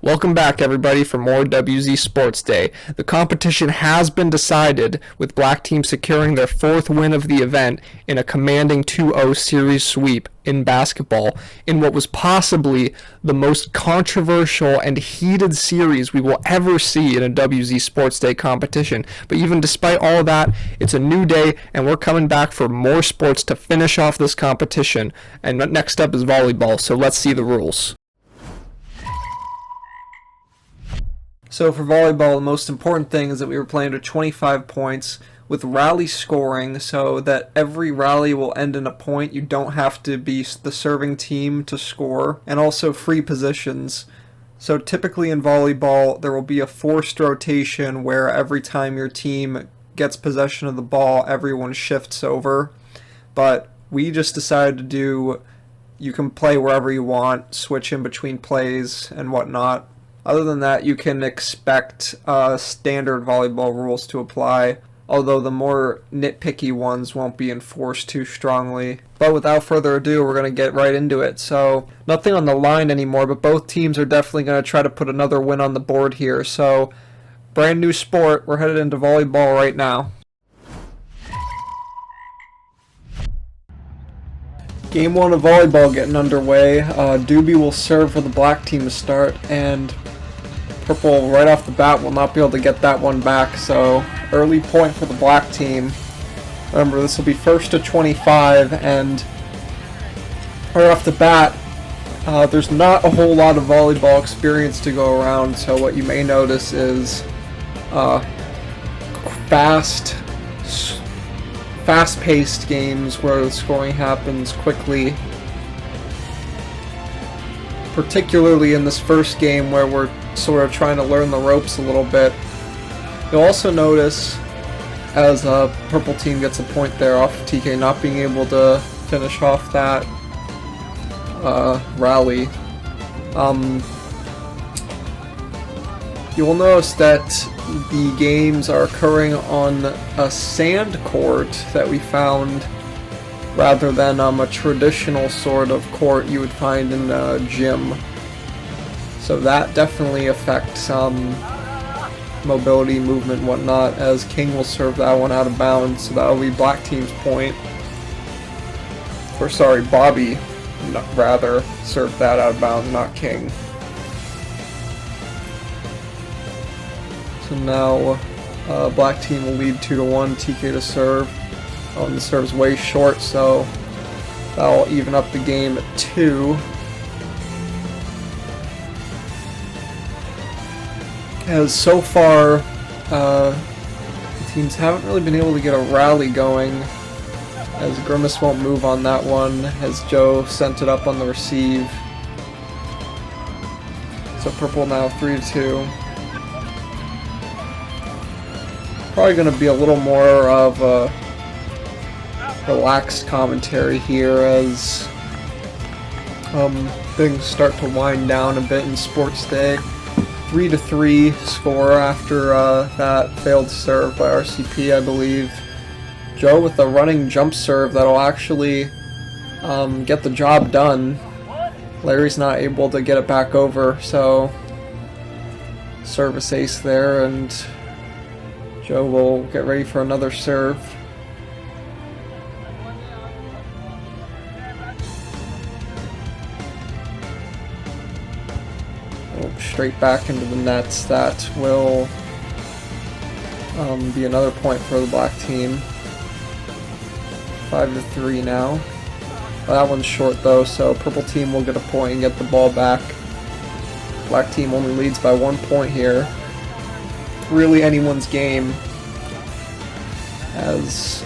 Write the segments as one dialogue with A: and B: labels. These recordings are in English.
A: Welcome back, everybody, for more WZ Sports Day. The competition has been decided, with Black Team securing their fourth win of the event in a commanding 2-0 series sweep in basketball, in what was possibly the most controversial and heated series we will ever see in a WZ Sports Day competition. But even despite all of that, it's a new day, and we're coming back for more sports to finish off this competition. And next up is volleyball, so let's see the rules. So for volleyball, the most important thing is that we were playing to 25 points with rally scoring, so that every rally will end in a point. You don't have to be the serving team to score, and also free positions. So typically in volleyball, there will be a forced rotation where every time your team gets possession of the ball, everyone shifts over. But we just decided to do, you can play wherever you want, switch in between plays and whatnot. Other than that, you can expect standard volleyball rules to apply, although the more nitpicky ones won't be enforced too strongly. But without further ado, we're going to get right into it. So, nothing on the line anymore, but both teams are definitely going to try to put another win on the board here. So, brand new sport, we're headed into volleyball right now. Game 1 of volleyball getting underway. Doobie will serve for the black team to start, and Purple right off the bat will not be able to get that one back, so early point for the black team. Remember, this will be first to 25, and right off the bat, there's not a whole lot of volleyball experience to go around, so what you may notice is fast-paced games where the scoring happens quickly, particularly in this first game where we're sort of trying to learn the ropes a little bit. You'll also notice as a purple team gets a point there off TK not being able to finish off that rally. You will notice that the games are occurring on a sand court that we found rather than a traditional sort of court you would find in a gym. So that definitely affects mobility, movement, and whatnot, as King will serve that one out of bounds, so that will be black team's point. Or sorry, Bobby rather served that out of bounds, not King. So now black team will lead 2-1, TK to serve. And the serve's way short, so that'll even up the game at 2. As so far, the teams haven't really been able to get a rally going, as Grimace won't move on that one, as Joe sent it up on the receive. So purple now 3-2. Probably going to be a little more of a relaxed commentary here as things start to wind down a bit in Sports Day. 3-3 score after that failed serve by RCP, I believe. Joe with a running jump serve that'll actually get the job done. Larry's not able to get it back over, so service ace there, and Joe will get ready for another serve. Straight back into the nets. That will be another point for the black team. 5-3 now. Well, that one's short though, so purple team will get a point and get the ball back. Black team only leads by 1 point here. Really anyone's game, as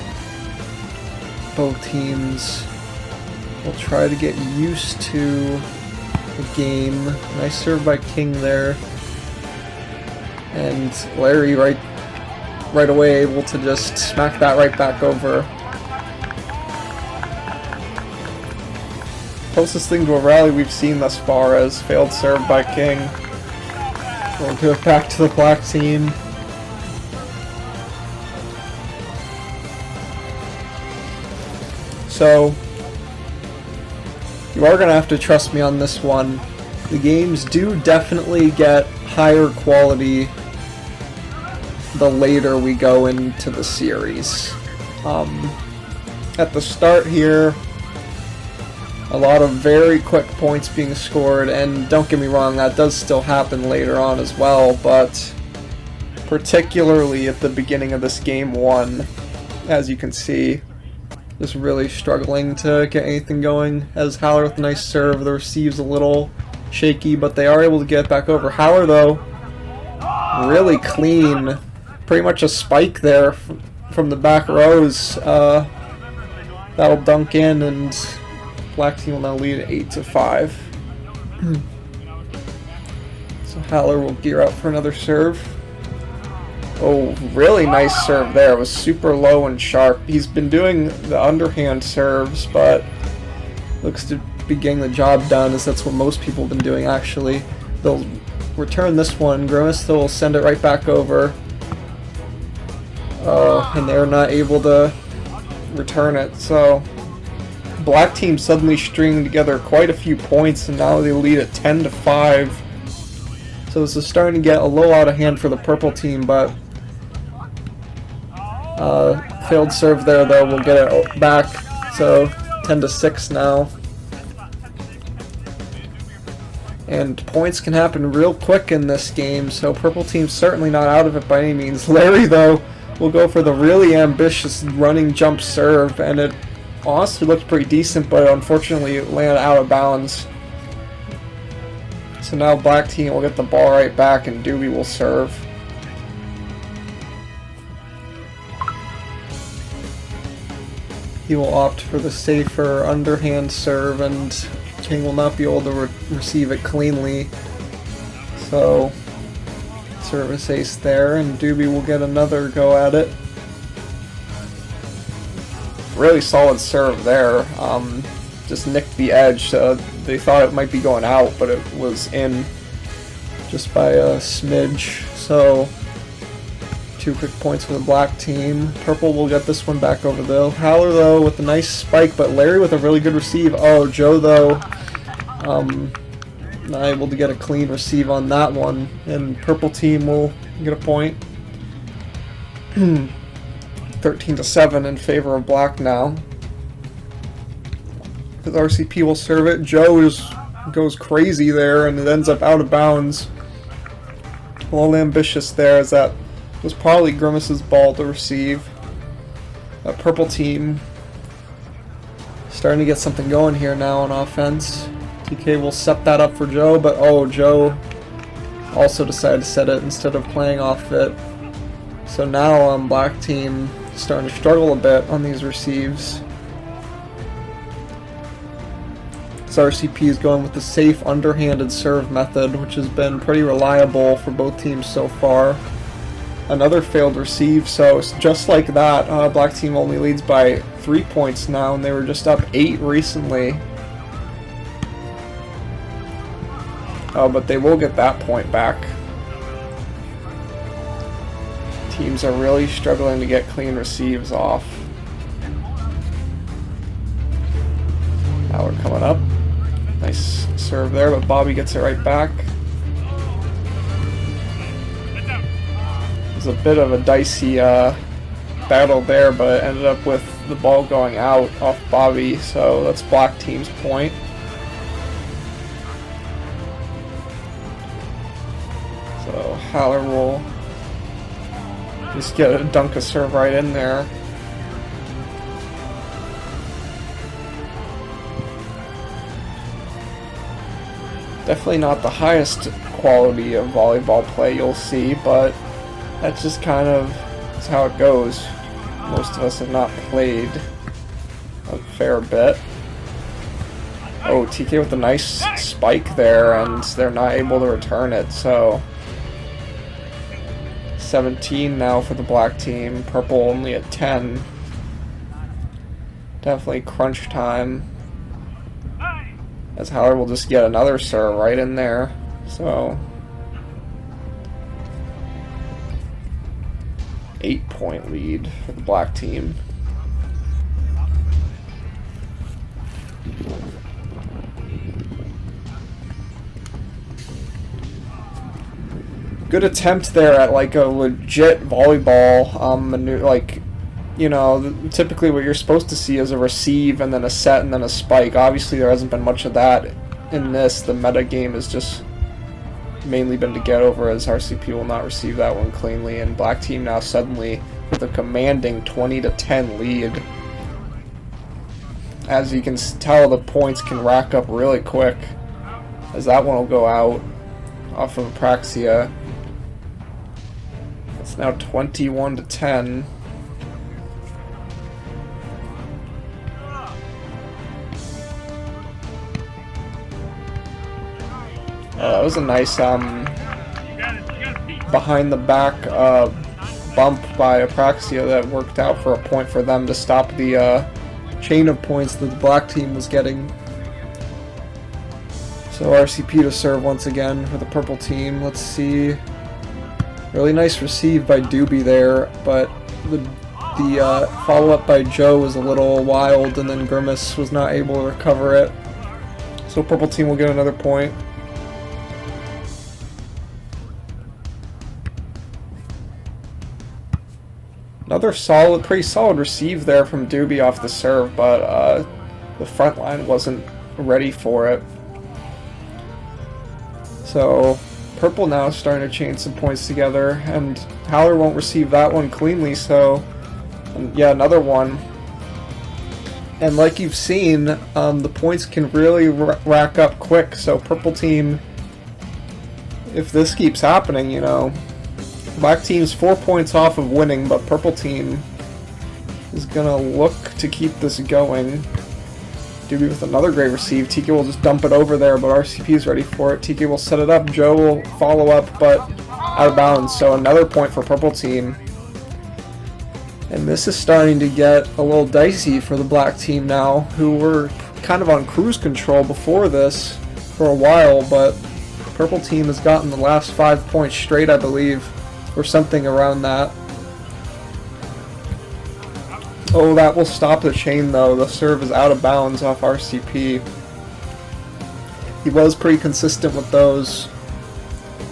A: both teams will try to get used to the game. Nice serve by King there, and Larry right away able to just smack that right back over. Closest thing to a rally we've seen thus far, as failed serve by King. We'll give it back to the black team. So you are going to have to trust me on this one. The games do definitely get higher quality the later we go into the series. At the start here, a lot of very quick points being scored, and don't get me wrong, that does still happen later on as well, but particularly at the beginning of this game 1, as you can see, just really struggling to get anything going. As Haller with a nice serve, the receive's a little shaky, but they are able to get back over. Haller, though, really clean. Pretty much a spike there from the back rows. That'll dunk in, and Black team will now lead 8-5. So Haller will gear up for another serve. Oh, really nice serve there. It was super low and sharp. He's been doing the underhand serves, but looks to be getting the job done, as that's what most people have been doing, actually. They'll return this one. Grimace will send it right back over. Oh, and they're not able to return it, so Black team suddenly stringing together quite a few points, and now they lead at 10-5. So this is starting to get a little out of hand for the purple team, but failed serve there, though. We'll get it back, so 10-6 now. And points can happen real quick in this game, so purple team's certainly not out of it by any means. Larry, though, will go for the really ambitious running jump serve, and it honestly looked pretty decent, but unfortunately it landed out of bounds. So now Black team will get the ball right back, and Doobie will serve. He will opt for the safer underhand serve, and King will not be able to receive it cleanly. So service ace there, and Doobie will get another go at it. Really solid serve there. Just nicked the edge. They thought it might be going out, but it was in just by a smidge. So 2 quick points for the Black team. Purple will get this one back over though. Haller, though, with a nice spike, but Larry with a really good receive. Oh, Joe, though, not able to get a clean receive on that one, and purple team will get a point. 13-7 in favor of Black now. Because RCP will serve it. Joe just goes crazy there, and it ends up out of bounds. A little ambitious there, as that was probably Grimace's ball to receive. That purple team starting to get something going here now on offense. TK will set that up for Joe, but oh, Joe also decided to set it instead of playing off it. So now Black team starting to struggle a bit on these receives. So RCP is going with the safe underhanded serve method, which has been pretty reliable for both teams so far. Another failed receive, so it's just like that, Black team only leads by 3 points now, and they were just up 8 recently. Oh, but they will get that point back. Teams are really struggling to get clean receives off. Now we're coming up. Nice serve there, but Bobby gets it right back. It was a bit of a dicey battle there, but it ended up with the ball going out off Bobby, so that's Black team's point. So Haller will just get a dunk a serve right in there. Definitely not the highest quality of volleyball play you'll see, but that's just kind of is how it goes. Most of us have not played a fair bit. Oh, TK with a nice spike there, and they're not able to return it, so 17 now for the Black team. Purple only at 10. Definitely crunch time. As Haller will just get another serve right in there. So 8-point lead for the Black team. Good attempt there at like a legit volleyball like, you know, typically what you're supposed to see is a receive and then a set and then a spike. Obviously there hasn't been much of that in this. The meta game has just mainly been to get over, as RCP will not receive that one cleanly, and black team now suddenly with a commanding 20-10 lead. As you can tell, the points can rack up really quick, as that one will go out off of Apraxia. It's now 21-10. That was a nice behind the back bump by Apraxia that worked out for a point for them to stop the chain of points that the black team was getting. So RCP to serve once again for the purple team. Let's see. Really nice receive by Doobie there, but the follow-up by Joe was a little wild, and then Grimace was not able to recover it. So purple team will get another point. Another solid, pretty solid receive there from Doobie off the serve, but the front line wasn't ready for it. So purple now is starting to chain some points together, and Howler won't receive that one cleanly, so yeah, another one. And like you've seen, the points can really rack up quick, so purple team, if this keeps happening, you know, black team's 4 points off of winning, but purple team is gonna look to keep this going. Doobie with another great receive. TK will just dump it over there, but RCP is ready for it. TK will set it up. Joe will follow up, but out of bounds. So another point for purple team. And this is starting to get a little dicey for the black team now, who were kind of on cruise control before this for a while, but purple team has gotten the last 5 points straight, I believe, or something around that. Oh, that will stop the chain though. The serve is out of bounds off RCP. He was pretty consistent with those,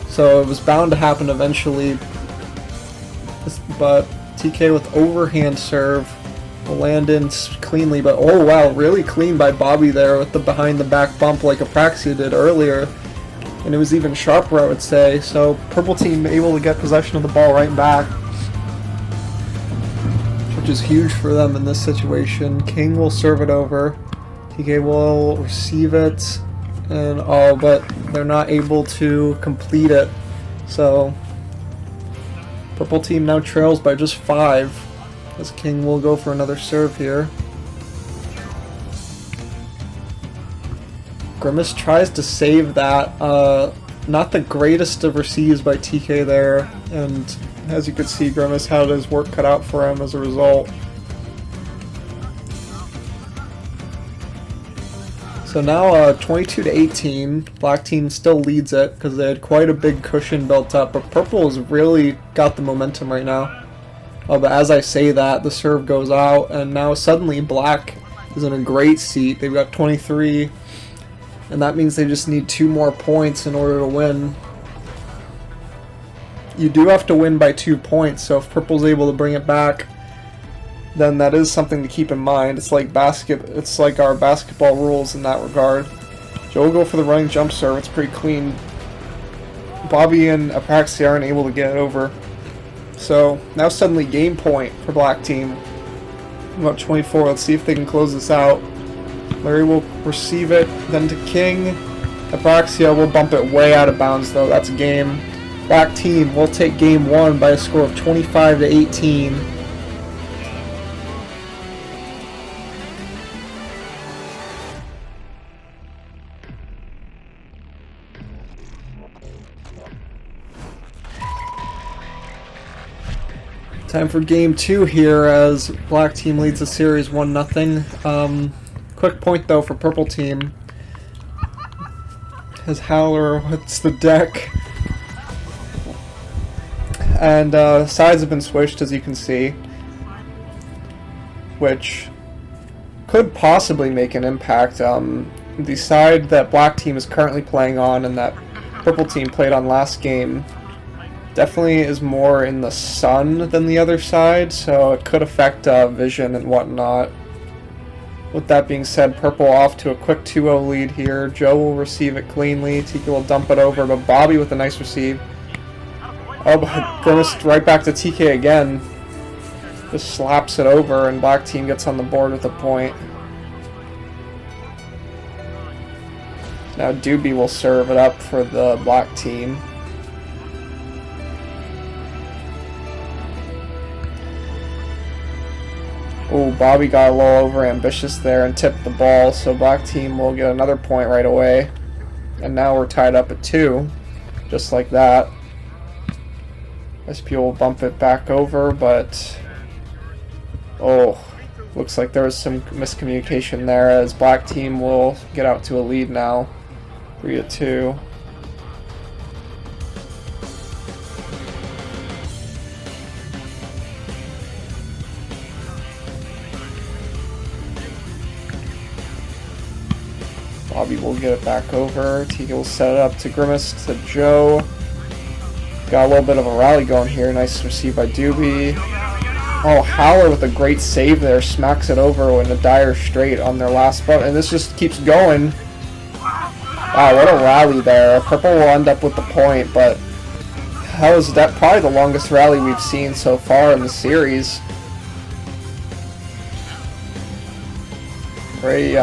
A: so it was bound to happen eventually. But TK with overhand serve will land in cleanly, but oh wow, really clean by Bobby there with the behind the back bump like Apraxia did earlier. And it was even sharper, I would say. So purple team able to get possession of the ball right back, which is huge for them in this situation. King will serve it over. TK will receive it, and oh, but they're not able to complete it. So purple team now trails by just 5, as King will go for another serve here. Grimace tries to save that. Not the greatest of receives by TK there, and as you could see, Grimace had his work cut out for him as a result. So now 22-18, black team still leads it because they had quite a big cushion built up, but purple has really got the momentum right now. Oh, but as I say that, the serve goes out, and now suddenly black is in a great seat. They've got 23. And that means they just need 2 more points in order to win. You do have to win by 2 points, so if purple's able to bring it back, then that is something to keep in mind. It's like our basketball rules in that regard. Joe will go for the running jump serve. It's pretty clean. Bobby and Apraxia aren't able to get it over. So now suddenly game point for black team. About 24. Let's see if they can close this out. Larry will receive it, then to King. Apraxia will bump it way out of bounds though. That's a game. Black team will take game 1 by a score of 25-18. Time for game 2 here as black team leads the series 1-0. Quick point though for purple team, as Howler hits the deck, and sides have been switched, as you can see, which could possibly make an impact. The side that black team is currently playing on and that purple team played on last game Definitely is more in the sun than the other side, so it could affect vision and whatnot. With that being said, purple off to a quick 2-0 lead here. Joe will receive it cleanly. TK will dump it over, but Bobby with a nice receive. Oh, but Grimace right back to TK again. Just slaps it over, and black team gets on the board with a point. Now Doobie will serve it up for the black team. Oh, Bobby got a little over ambitious there and tipped the ball, so black team will get another point right away. And now we're tied up at 2, just like that. SP will bump it back over, but oh, looks like there was some miscommunication there, as black team will get out to a lead now, 3-2. Bobby will get it back over. TK will set it up to Grimace to Joe. Got a little bit of a rally going here. Nice receive by Doobie. Oh, Howler with a great save there. Smacks it over in a dire straight on their last button. And this just keeps going. Wow, what a rally there. Purple will end up with the point, but that was probably the longest rally we've seen so far in the series. Very,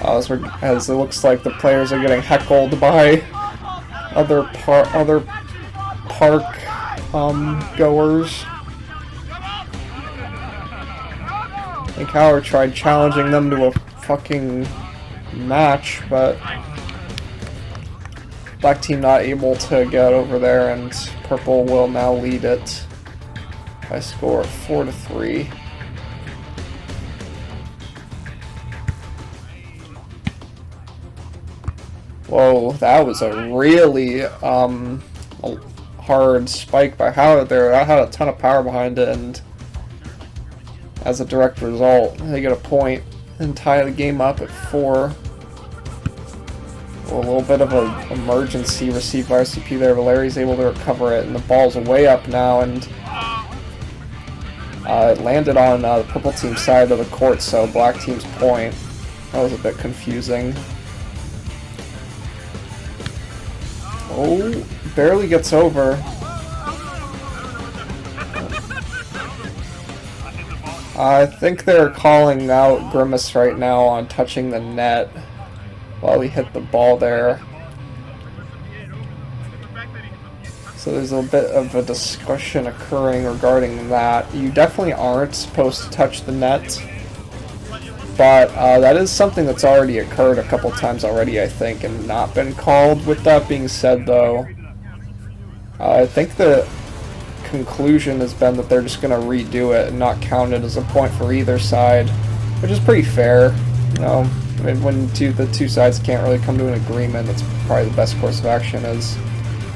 A: as it looks like the players are getting heckled by other park goers. I think Howard tried challenging them to a fucking match, but black team not able to get over there, and purple will now lead it by a score of 4-3. Whoa, that was a really hard spike by Howard there. That had a ton of power behind it, and as a direct result, they get a point and tie the game up at 4. A little bit of an emergency receive by RCP there. Valeri's able to recover it, and the ball's way up now, and it landed on the purple team side of the court, so black team's point. That was a bit confusing. Oh, barely gets over. I think they're calling out Grimace right now on touching the net while he hit the ball there. So there's a bit of a discussion occurring regarding that. You definitely aren't supposed to touch the net, but that is something that's already occurred a couple times already, I think, and not been called. With that being said, though, I think the conclusion has been that they're just going to redo it and not count it as a point for either side, which is pretty fair. You know, I mean, when the two sides can't really come to an agreement, that's probably the best course of action, as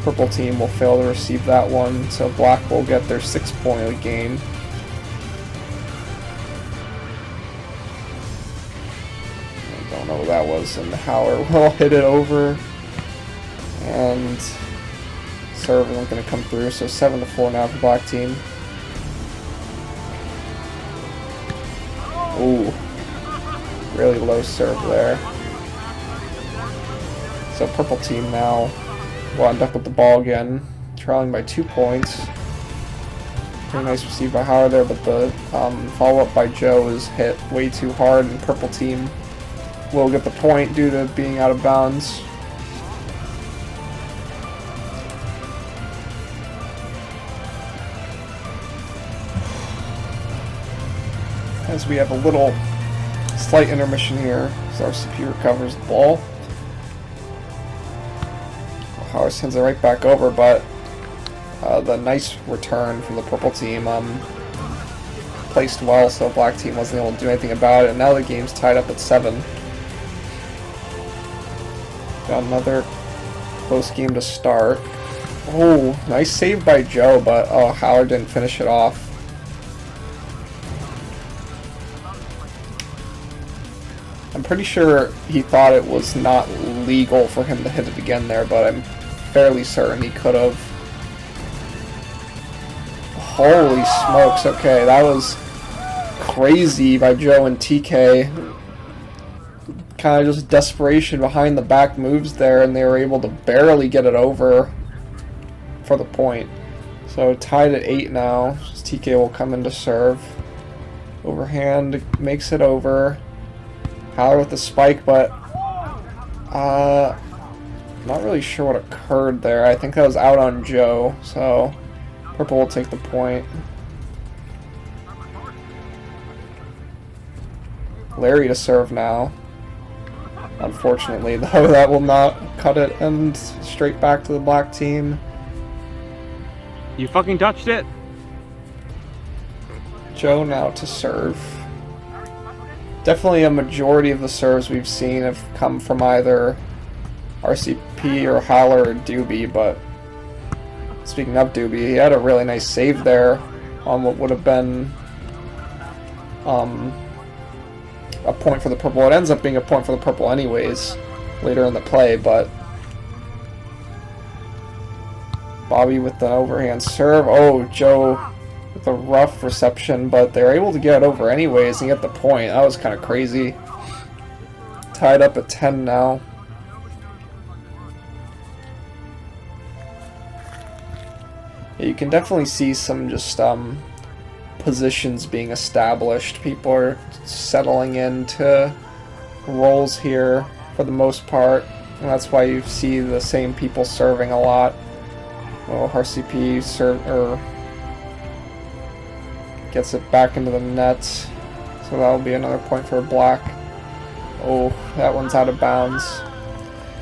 A: purple team will fail to receive that one, so black will get their 6th point of the game. Don't know what that was, and Howard will hit it over, and serve isn't going to come through, so 7-4 now for black team. Ooh, really low serve there. So purple team now will end up with the ball again, trailing by 2 points. Very nice receive by Howard there, but the follow-up by Joe is hit way too hard, and purple team will get the point due to being out of bounds. As we have a little slight intermission here, as RCP recovers the ball. Howard sends it right back over, but the nice return from the purple team placed well, so black team wasn't able to do anything about it, and now the game's tied up at 7. Got another close game to start. Oh, nice save by Joe, but oh, Howard didn't finish it off. I'm pretty sure he thought it was not legal for him to hit it again there, but I'm fairly certain he could have. Holy smokes, okay, that was crazy by Joe and TK. Kind of just desperation behind the back moves there, and they were able to barely get it over for the point. So tied at 8 now. TK will come in to serve. Overhand makes it over. Haller with the spike, but not really sure what occurred there. I think that was out on Joe, so purple will take the point. Larry to serve now. Unfortunately, though, that will not cut it, and straight back to the black team.
B: You fucking touched it!
A: Joe now to serve. Definitely a majority of the serves we've seen have come from either RCP or Haller or Doobie, but speaking of Doobie, he had a really nice save there on what would have been a point for the purple. It ends up being a point for the purple anyways later in the play, but Bobby with the overhand serve. Oh, Joe with a rough reception, but they're able to get it over anyways and get the point. That was kind of crazy. Tied up at 10 now. Yeah, you can definitely see some just positions being established. People are settling into roles here for the most part, and that's why you see the same people serving a lot. Oh, RCP gets it back into the net, so that'll be another point for black. Oh, that one's out of bounds.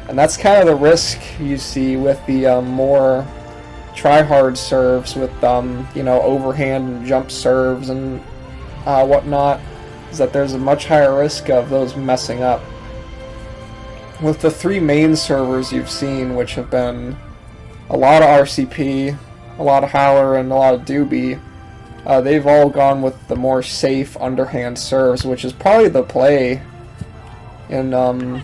A: And that's kind of the risk you see with the more try-hard serves with you know, overhand and jump serves and whatnot, is that there's a much higher risk of those messing up. With the 3 main servers you've seen, which have been a lot of RCP, a lot of Haller, and a lot of Doobie, they've all gone with the more safe underhand serves, which is probably the play in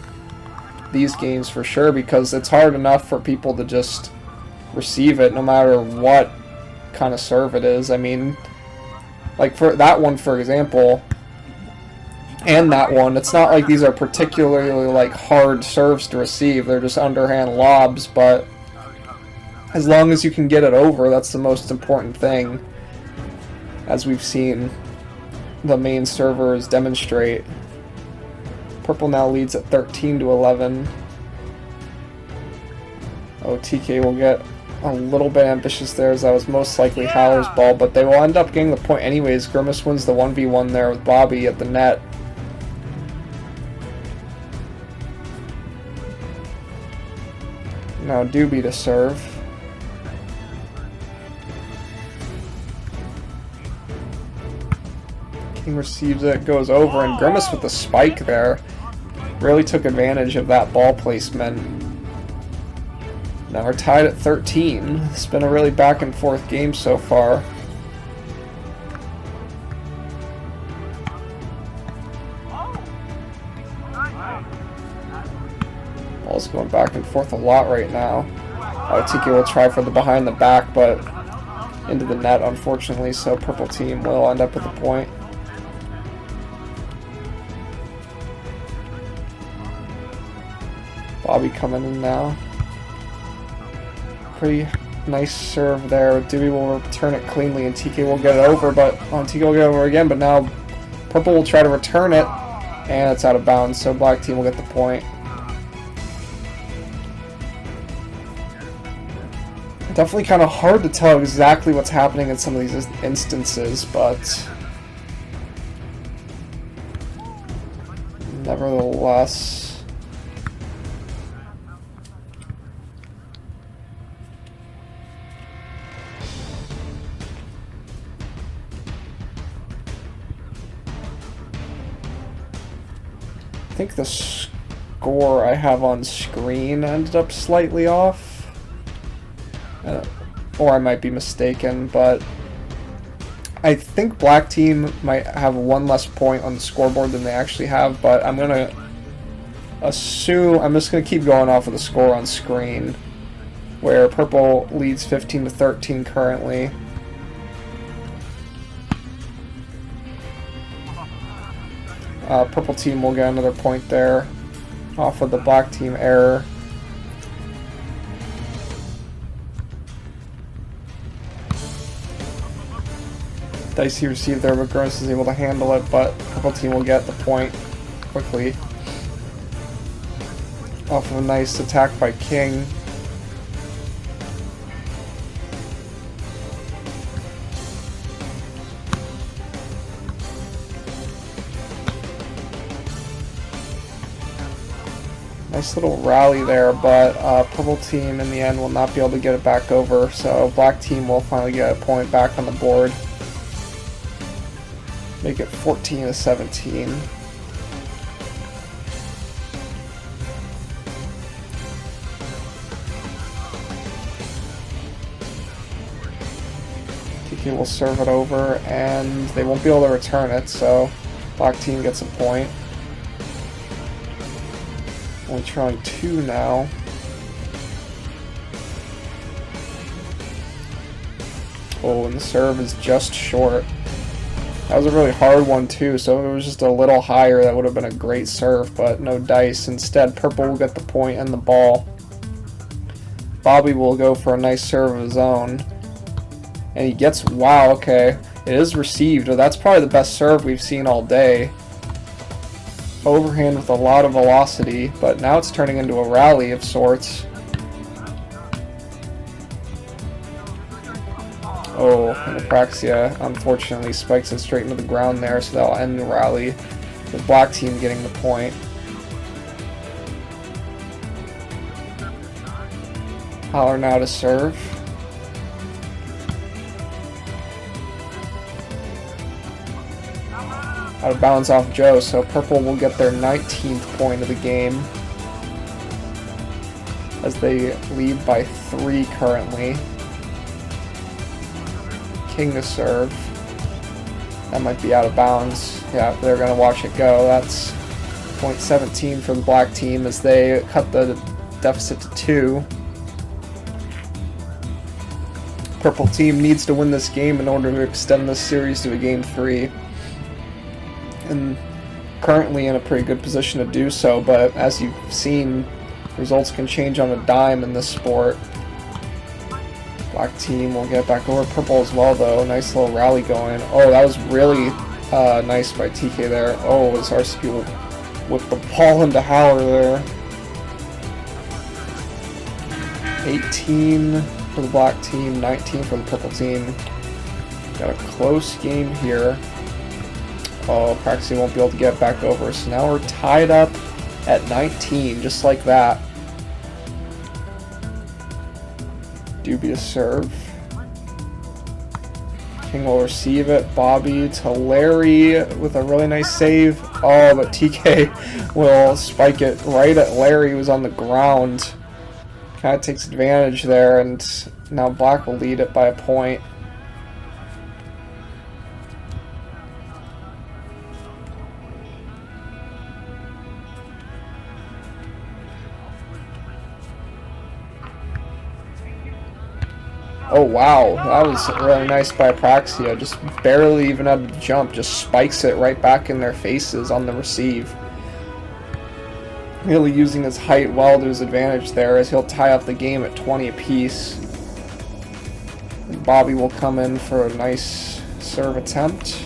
A: these games for sure, because it's hard enough for people to just receive it no matter what kind of serve it is. I mean, like for that one, for example, and that one, it's not like these are particularly like hard serves to receive. They're just underhand lobs, but as long as you can get it over, that's the most important thing, as we've seen the main servers demonstrate. Purple now leads at 13-11. Oh, TK will get a little bit ambitious there, as that was most likely Haller's ball, but they will end up getting the point anyways. Grimace wins the 1v1 there with Bobby at the net. Now Doobie to serve. King receives it, goes over, and Grimace with the spike there really took advantage of that ball placement. Now we're tied at 13. It's been a really back and forth game so far. Ball's going back and forth a lot right now. TK will try for the behind the back, but into the net, unfortunately, so purple team will end up with a point. Bobby coming in now. Pretty nice serve there. Doobie will return it cleanly, and TK will get it over, but TK will get it over again, but now purple will try to return it, and it's out of bounds, so black team will get the point. Definitely kind of hard to tell exactly what's happening in some of these instances, but nevertheless, I think the score I have on screen ended up slightly off. Or I might be mistaken, but I think black team might have 1 less point on the scoreboard than they actually have, but I'm going to assume, I'm just going to keep going off of the score on screen. where purple leads 15-13 currently. Purple team will get another point there off of the black team error. Dicey received there, but Gurnis is able to handle it, but purple team will get the point quickly. Off of a nice attack by King. Nice little rally there, but purple team in the end will not be able to get it back over, so black team will finally get a point back on the board. Make it 14-17. TK will serve it over, and they won't be able to return it, so black team gets a point. Only trying 2 now. Oh, and the serve is just short. That was a really hard one too, so if it was just a little higher, that would have been a great serve, but no dice. Instead, purple will get the point and the ball. Bobby will go for a nice serve of his own. And he gets, wow, okay. It is received. That's probably the best serve we've seen all day. Overhand with a lot of velocity, but now it's turning into a rally of sorts. Oh, and Apraxia unfortunately spikes it straight into the ground there, so that'll end the rally. The black team getting the point. Holler now to serve. Out of bounds off Joe, so purple will get their 19th point of the game as they lead by 3 currently. King to serve. That might be out of bounds. Yeah, they're going to watch it go. That's point 17 for the black team as they cut the deficit to 2. Purple team needs to win this game in order to extend this series to a game 3. And currently in a pretty good position to do so, but as you've seen, results can change on a dime in this sport. Black team will get back over. Purple as well, though. Nice little rally going. Oh, that was really nice by TK there. Oh, as RCP will whip the ball into Howler there. 18 for the black team, 19 for the purple team. Got a close game here. Oh, Praxi won't be able to get back over. So now we're tied up at 19, just like that. Doobie to serve. King will receive it. Bobby to Larry with a really nice save. Oh, but TK will spike it right at Larry, who was on the ground. Kind of takes advantage there, and now black will lead it by a point. Oh wow, that was really nice by Apraxia. Just barely even had to jump, just spikes it right back in their faces on the receive. Really using his height well to his advantage there as he'll tie up the game at 20 apiece. And Bobby will come in for a nice serve attempt.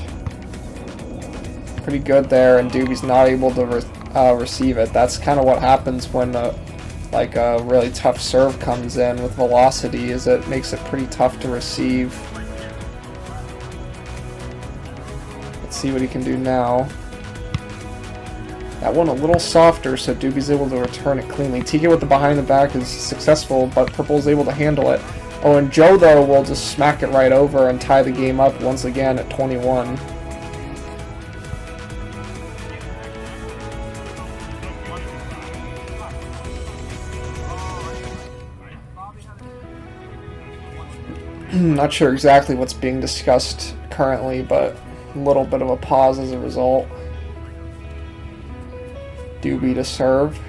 A: Pretty good there, and Doobie's not able to receive it. That's kind of what happens when like a really tough serve comes in with velocity, is it makes it pretty tough to receive. Let's see what he can do now. That one a little softer, so Doobie's able to return it cleanly. TK with the behind the back is successful, but purple's able to handle it. Oh, and Joe, though, will just smack it right over and tie the game up once again at 21. Not sure exactly what's being discussed currently, but a little bit of a pause as a result. Doobie to serve.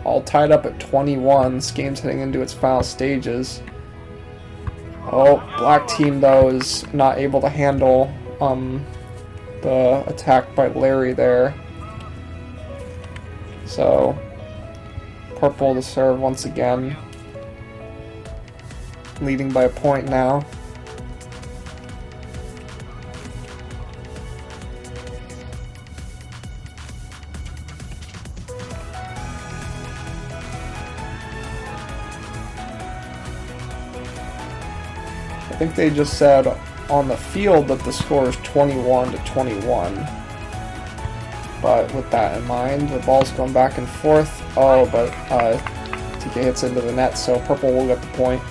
A: all tied up at 21. This game's heading into its final stages. Oh, black team though is not able to handle the attack by Larry there. So purple to serve once again, leading by a point now. I think they just said on the field that the score is 21-21. But with that in mind, the ball's going back and forth. Oh, but TK hits into the net, so purple will get the point.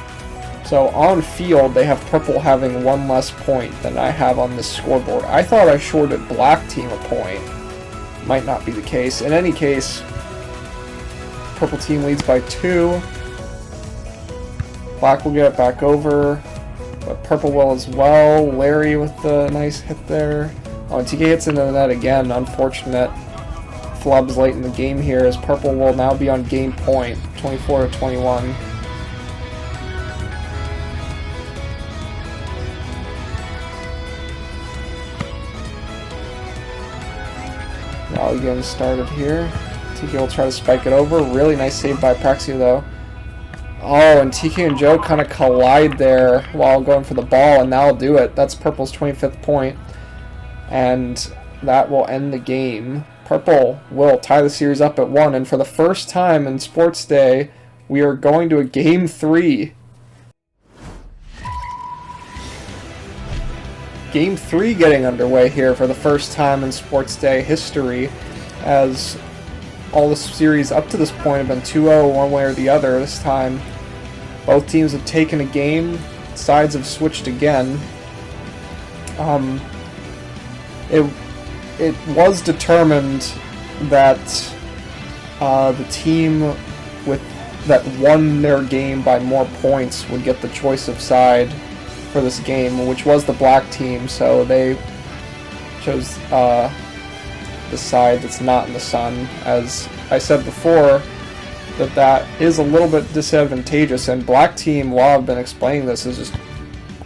A: So on field, they have purple having one less point than I have on this scoreboard. I thought I shorted black team a point. Might not be the case. In any case, purple team leads by 2. Black will get it back over, but purple will as well. Larry with the nice hit there. Oh, and TK hits into the net again. Unfortunate flubs late in the game here, as purple will now be on game point, 24-21. Rally getting started here. TK will try to spike it over. Really nice save by Praxia though. Oh, and TK and Joe kind of collide there while going for the ball, and that'll do it. That's purple's 25th point. And that will end the game. Purple will tie the series up at 1, and for the first time in Sports Day, we are going to a Game 3. Game 3 getting underway here for the first time in Sports Day history, as all the series up to this point have been 2-0 one way or the other. This time, both teams have taken a game, sides have switched again. It was determined that the team that won their game by more points would get the choice of side for this game, which was the black team, so they chose the side that's not in the sun. As I said before, that is a little bit disadvantageous, and black team, while I've been explaining this, is just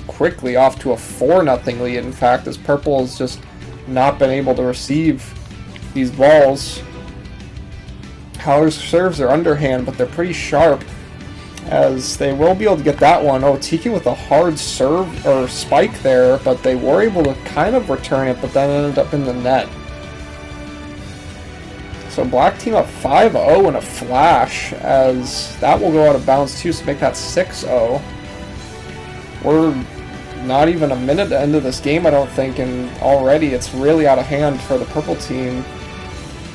A: quickly off to a 4-0 lead, in fact, as purple has just not been able to receive these balls. Howler's serves are underhand, but they're pretty sharp, as they will be able to get that one. Oh, TK with a hard serve or spike there, but they were able to kind of return it, but then ended up in the net. So black team up 5-0 in a flash, as that will go out of bounds too, so make that 6-0. We're not even a minute to end of this game, I don't think, and already it's really out of hand for the purple team.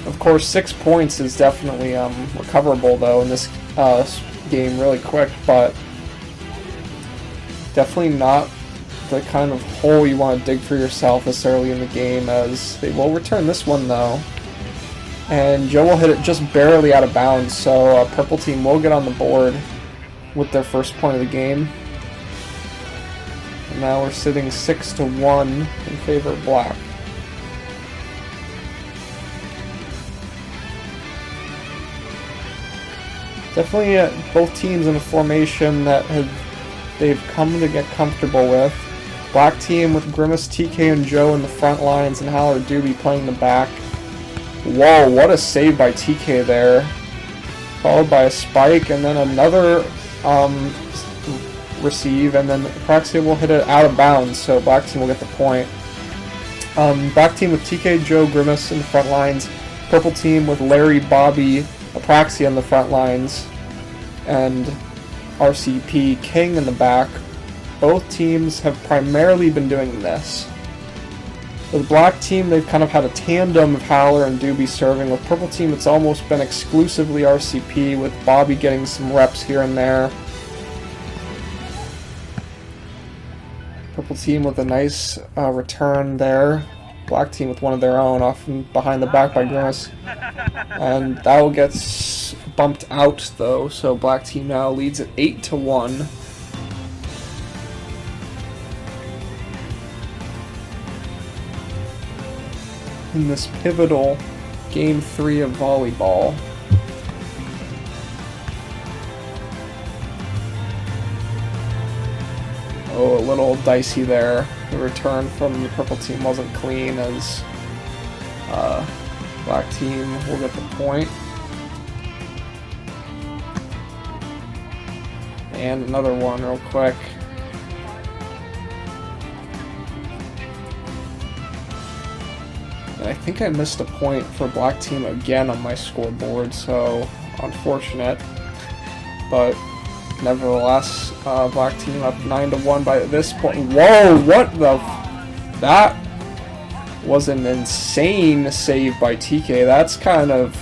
A: Of course, 6 points is definitely recoverable though in this game really quick, but definitely not the kind of hole you want to dig for yourself this early in the game, as they will return this one though. And Joe will hit it just barely out of bounds, so purple team will get on the board with their first point of the game. And now we're sitting 6-1 in favor of black. Definitely both teams in a formation that they've come to get comfortable with. Black team with Grimace, TK, and Joe in the front lines, and Howler Doobie playing the back. Whoa, what a save by TK there. Followed by a spike, and then another receive, and then Praxia will hit it out of bounds, so black team will get the point. Black team with TK, Joe, Grimace in the front lines. Purple team with Larry, Bobby, Apraxia in the front lines, and RCP King in the back. Both teams have primarily been doing this. With the black team, they've kind of had a tandem of Howler and Doobie serving. With purple team, it's almost been exclusively RCP, with Bobby getting some reps here and there. Purple team with a nice return there. Black team with one of their own off and behind the back by Grimace. And that will get bumped out though, so black team now leads at 8-1. In this pivotal Game 3 of volleyball. a little dicey there. The return from the purple team wasn't clean, as black team will get the point. And another one real quick. And I think I missed a point for black team again on my scoreboard, so unfortunate. But nevertheless, black team up 9-1 by this point. Whoa, what the? That was an insane save by TK. That's kind of...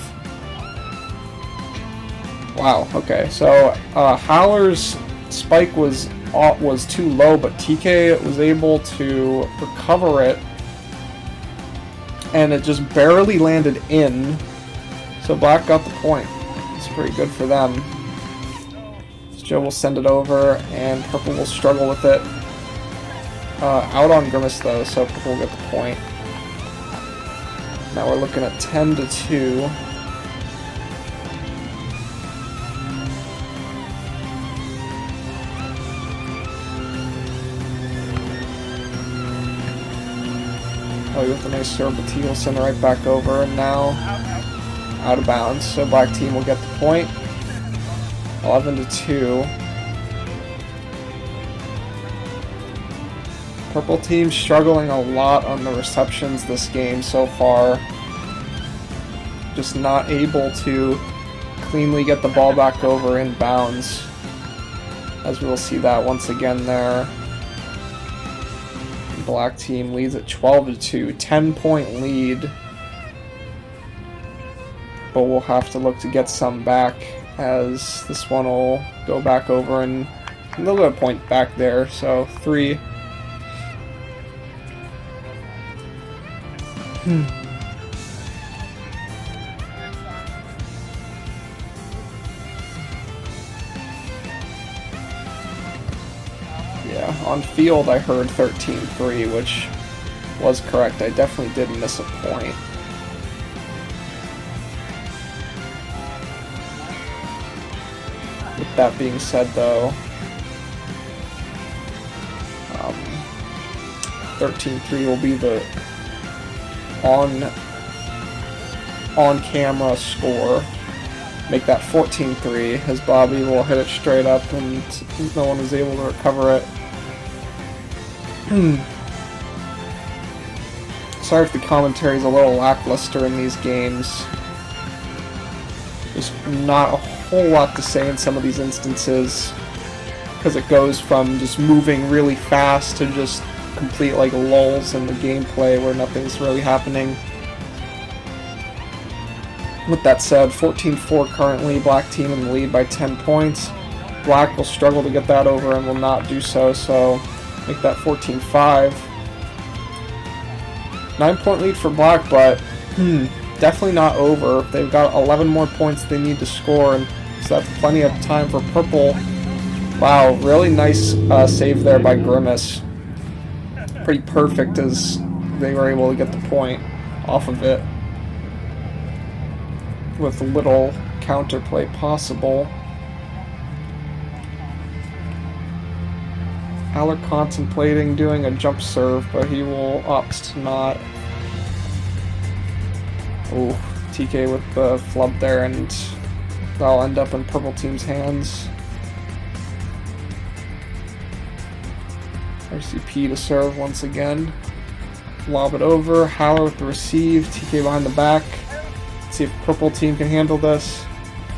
A: Wow, okay. So, Howler's spike was too low, but TK was able to recover it. And it just barely landed in. So black got the point. It's pretty good for them. Joe will send it over, and purple will struggle with it. Out on Grimace though, so purple will get the point. Now we're looking at 10-2. Oh, with a nice serve, but T will send it right back over, and now out of bounds. So black team will get the point. 11-2. Purple team struggling a lot on the receptions this game so far. Just not able to cleanly get the ball back over in bounds. As we will see that once again there. Black team leads at 12-2, 10-point lead. But we'll have to look to get some back, as this one will go back over, and a little bit of point back there, so 3. Yeah, on field I heard 13-3, which was correct. I definitely did miss a point. With that being said, though, 13-3 will be the on-camera score. Make that 14-3, as Bobby will hit it straight up and no one was able to recover it. Sorry if the commentary is a little lackluster in these games. There's not a whole lot to say in some of these instances, because it goes from just moving really fast to just complete like lulls in the gameplay where nothing's really happening. With that said, 14-4 currently, black team in the lead by 10 points. Black will struggle to get that over and will not do so, so make that 14-5. 9-point lead for black, but definitely not over. They've got 11 more points they need to score, and so that's plenty of time for purple. Wow, really nice save there by Grimace. Pretty perfect, as they were able to get the point off of it with little counterplay possible. Haller contemplating doing a jump serve, but he will opt to not. Oh, TK with the flub there, and that'll end up in purple team's hands. RCP to serve once again. Lob it over. Haller with the receive. TK behind the back. Let's see if purple team can handle this.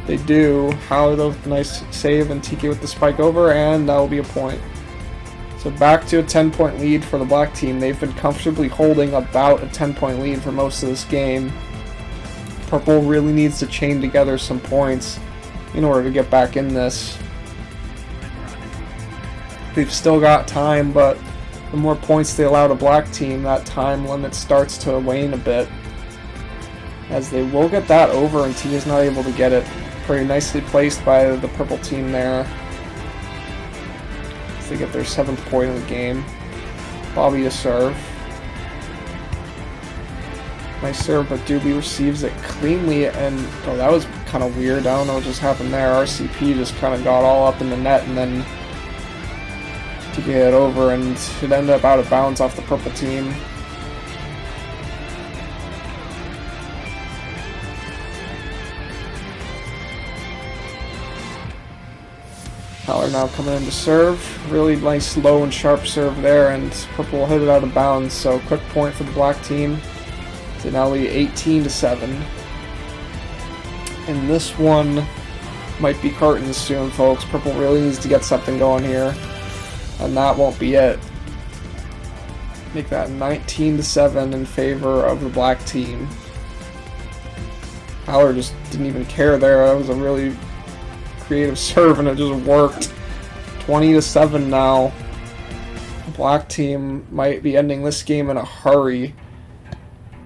A: They do. Haller though with a nice save, and TK with the spike over, and that will be a point. So back to a 10-point lead for the black team. They've been comfortably holding about a 10-point lead for most of this game. Purple really needs to chain together some points in order to get back in this. They've still got time, but the more points they allow to black team, that time limit starts to wane a bit. As they will get that over, and T is not able to get it. Pretty nicely placed by the purple team there. As they get their 7th point of the game. Bobby to serve. Nice serve, but Doobie receives it cleanly, and oh, that was kind of weird. I don't know what just happened there. RCP just kind of got all up in the net, and then to get it over, and it ended up out of bounds off the purple team. Haller now coming in to serve. Really nice low and sharp serve there, and purple will hit it out of bounds, so quick point for the black team. They now lead 18-7. And this one might be curtains soon, folks. Purple really needs to get something going here, and that won't be it. Make that 19-7 in favor of the black team. Haller just didn't even care there. That was a really creative serve, and it just worked. 20-7 now. The black team might be ending this game in a hurry,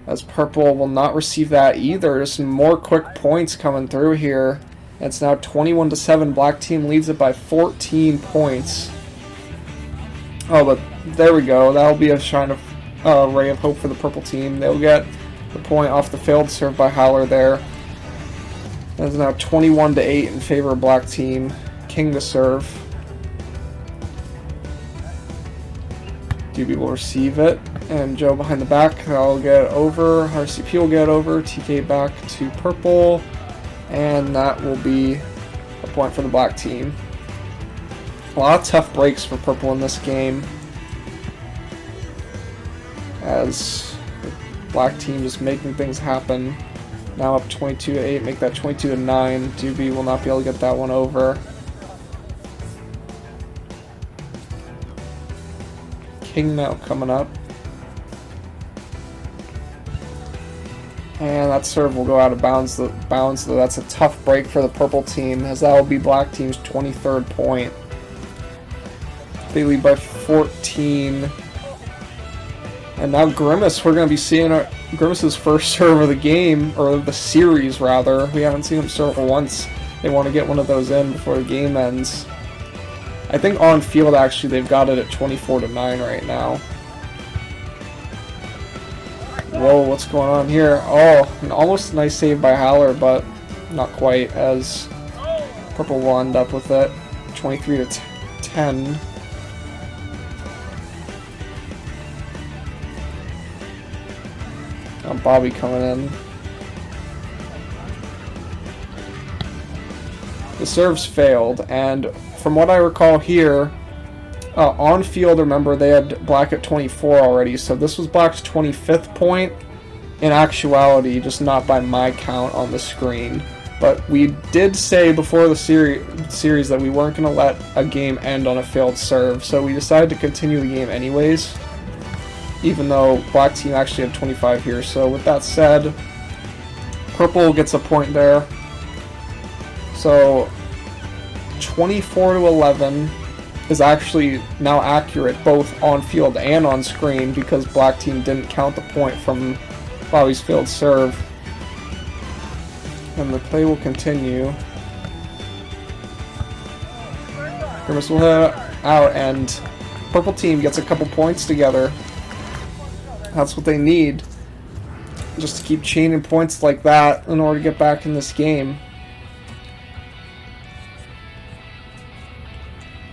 A: as purple will not receive that either. Just some more quick points coming through here. It's now 21-7. Black team leads it by 14 points. Oh, but there we go. That'll be a shine of ray of hope for the purple team. They'll get the point off the failed serve by Haller there. It's now 21-8 in favor of black team. King to serve. Doobie will receive it, and Joe behind the back. I'll get over. RCP will get over. TK back to purple, and that will be a point for the black team. A lot of tough breaks for purple in this game, as the black team just making things happen. Now up 22-8, make that 22-9. Doobie will not be able to get that one over. King now coming up. And that serve will go out of bounds, though that's a tough break for the purple team, as that will be black team's 23rd point. They lead by 14. And now Grimace, we're going to be seeing Grimace's first serve of the game, or the series rather. We haven't seen him serve once. They want to get one of those in before the game ends. I think on field actually they've got it at 24-9 right now. Whoa, what's going on here? Oh, an almost nice save by Haller, but not quite, as purple will end up with it. 23-10. Bobby coming in. The serves failed, and from what I recall here, on field, remember, they had black at 24 already, so this was black's 25th point in actuality, just not by my count on the screen. But we did say before the series that we weren't going to let a game end on a failed serve, so we decided to continue the game anyways, even though black team actually had 25 here. So with that said, purple gets a point there. So 24-11 is actually now accurate both on field and on screen, because black team didn't count the point from Bobby's failed serve. And the play will continue. Grimace will hit out, and purple team gets a couple points together. That's what they need, just to keep chaining points like that in order to get back in this game.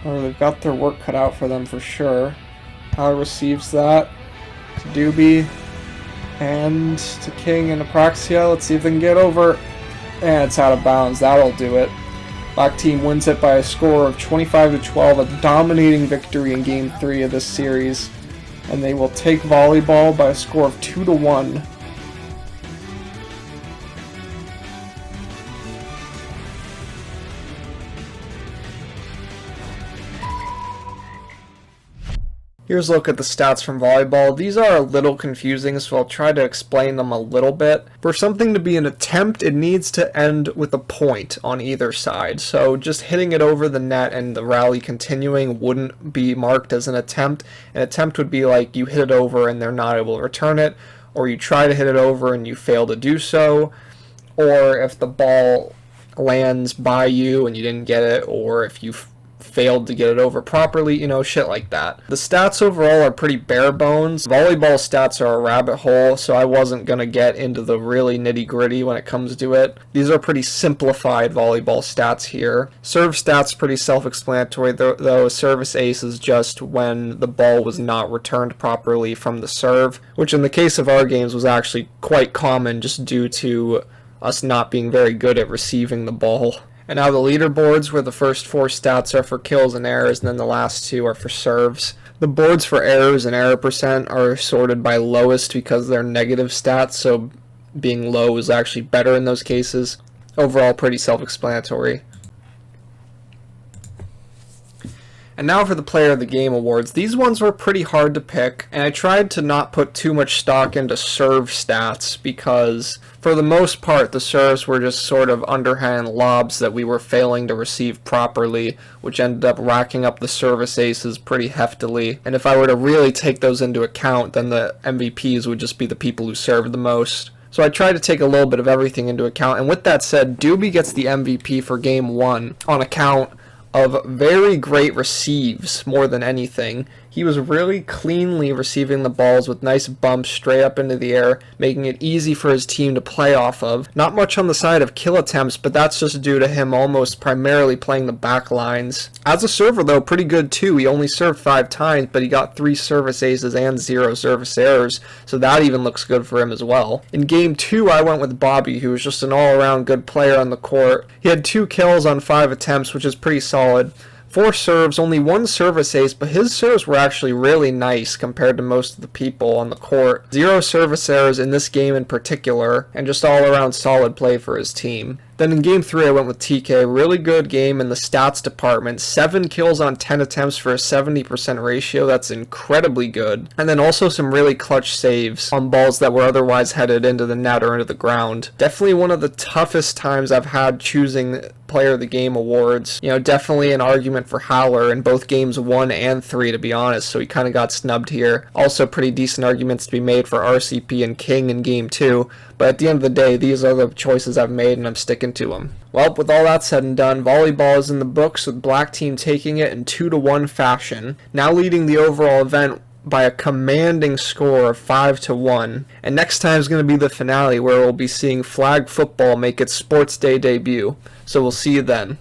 A: Or they've got their work cut out for them for sure. Haller receives that to Doobie and to King and Apraxia. Let's see if they can get over. And it's out of bounds. That'll do it. Black team wins it by a score of 25-12, a dominating victory in Game 3 of this series. And they will take volleyball by a score of 2-1. Here's a look at the stats from volleyball. These are a little confusing, so I'll try to explain them a little bit. For something to be an attempt, it needs to end with a point on either side. So just hitting it over the net and the rally continuing wouldn't be marked as an attempt. An attempt would be like you hit it over and they're not able to return it, or you try to hit it over and you fail to do so, or if the ball lands by you and you didn't get it, or if you failed to get it over properly, shit like that. The stats overall are pretty bare bones. Volleyball stats are a rabbit hole, so I wasn't going to get into the really nitty gritty when it comes to it. These are pretty simplified volleyball stats here. Serve stats pretty self-explanatory, though service ace is just when the ball was not returned properly from the serve, which in the case of our games was actually quite common just due to us not being very good at receiving the ball. And now the leaderboards, where the first 4 stats are for kills and errors, and then the last 2 are for serves. The boards for errors and error percent are sorted by lowest because they're negative stats, so being low is actually better in those cases. Overall, pretty self-explanatory. And now for the Player of the Game awards. These ones were pretty hard to pick, and I tried to not put too much stock into serve stats because, for the most part, the serves were just sort of underhand lobs that we were failing to receive properly, which ended up racking up the service aces pretty heftily. And if I were to really take those into account, then the MVPs would just be the people who served the most. So I tried to take a little bit of everything into account, and with that said, Doobie gets the MVP for Game 1 on account of very great receives more than anything. He was really cleanly receiving the balls with nice bumps straight up into the air, making it easy for his team to play off of. Not much on the side of kill attempts, but that's just due to him almost primarily playing the back lines. As a server, though, pretty good too. He only served 5 times, but he got 3 service aces and 0 service errors, so that even looks good for him as well. In Game 2, I went with Bobby, who was just an all-around good player on the court. He had 2 kills on 5 attempts, which is pretty solid. 4 serves, only 1 service ace, but his serves were actually really nice compared to most of the people on the court. 0 service errors in this game in particular, and just all around solid play for his team. Then in Game 3 I went with TK, really good game in the stats department, 7 kills on 10 attempts for a 70% ratio, that's incredibly good. And then also some really clutch saves on balls that were otherwise headed into the net or into the ground. Definitely one of the toughest times I've had choosing Player of the Game awards. Definitely an argument for Howler in both games 1 and 3 to be honest, so he kind of got snubbed here. Also pretty decent arguments to be made for RCP and King in Game 2, but at the end of the day, these are the choices I've made and I'm sticking to them. Well, with all that said and done, volleyball is in the books with Black Team taking it in 2-1 fashion, now leading the overall event by a commanding score of 5-1. And next time is going to be the finale where we'll be seeing flag football make its sports day debut. So we'll see you then.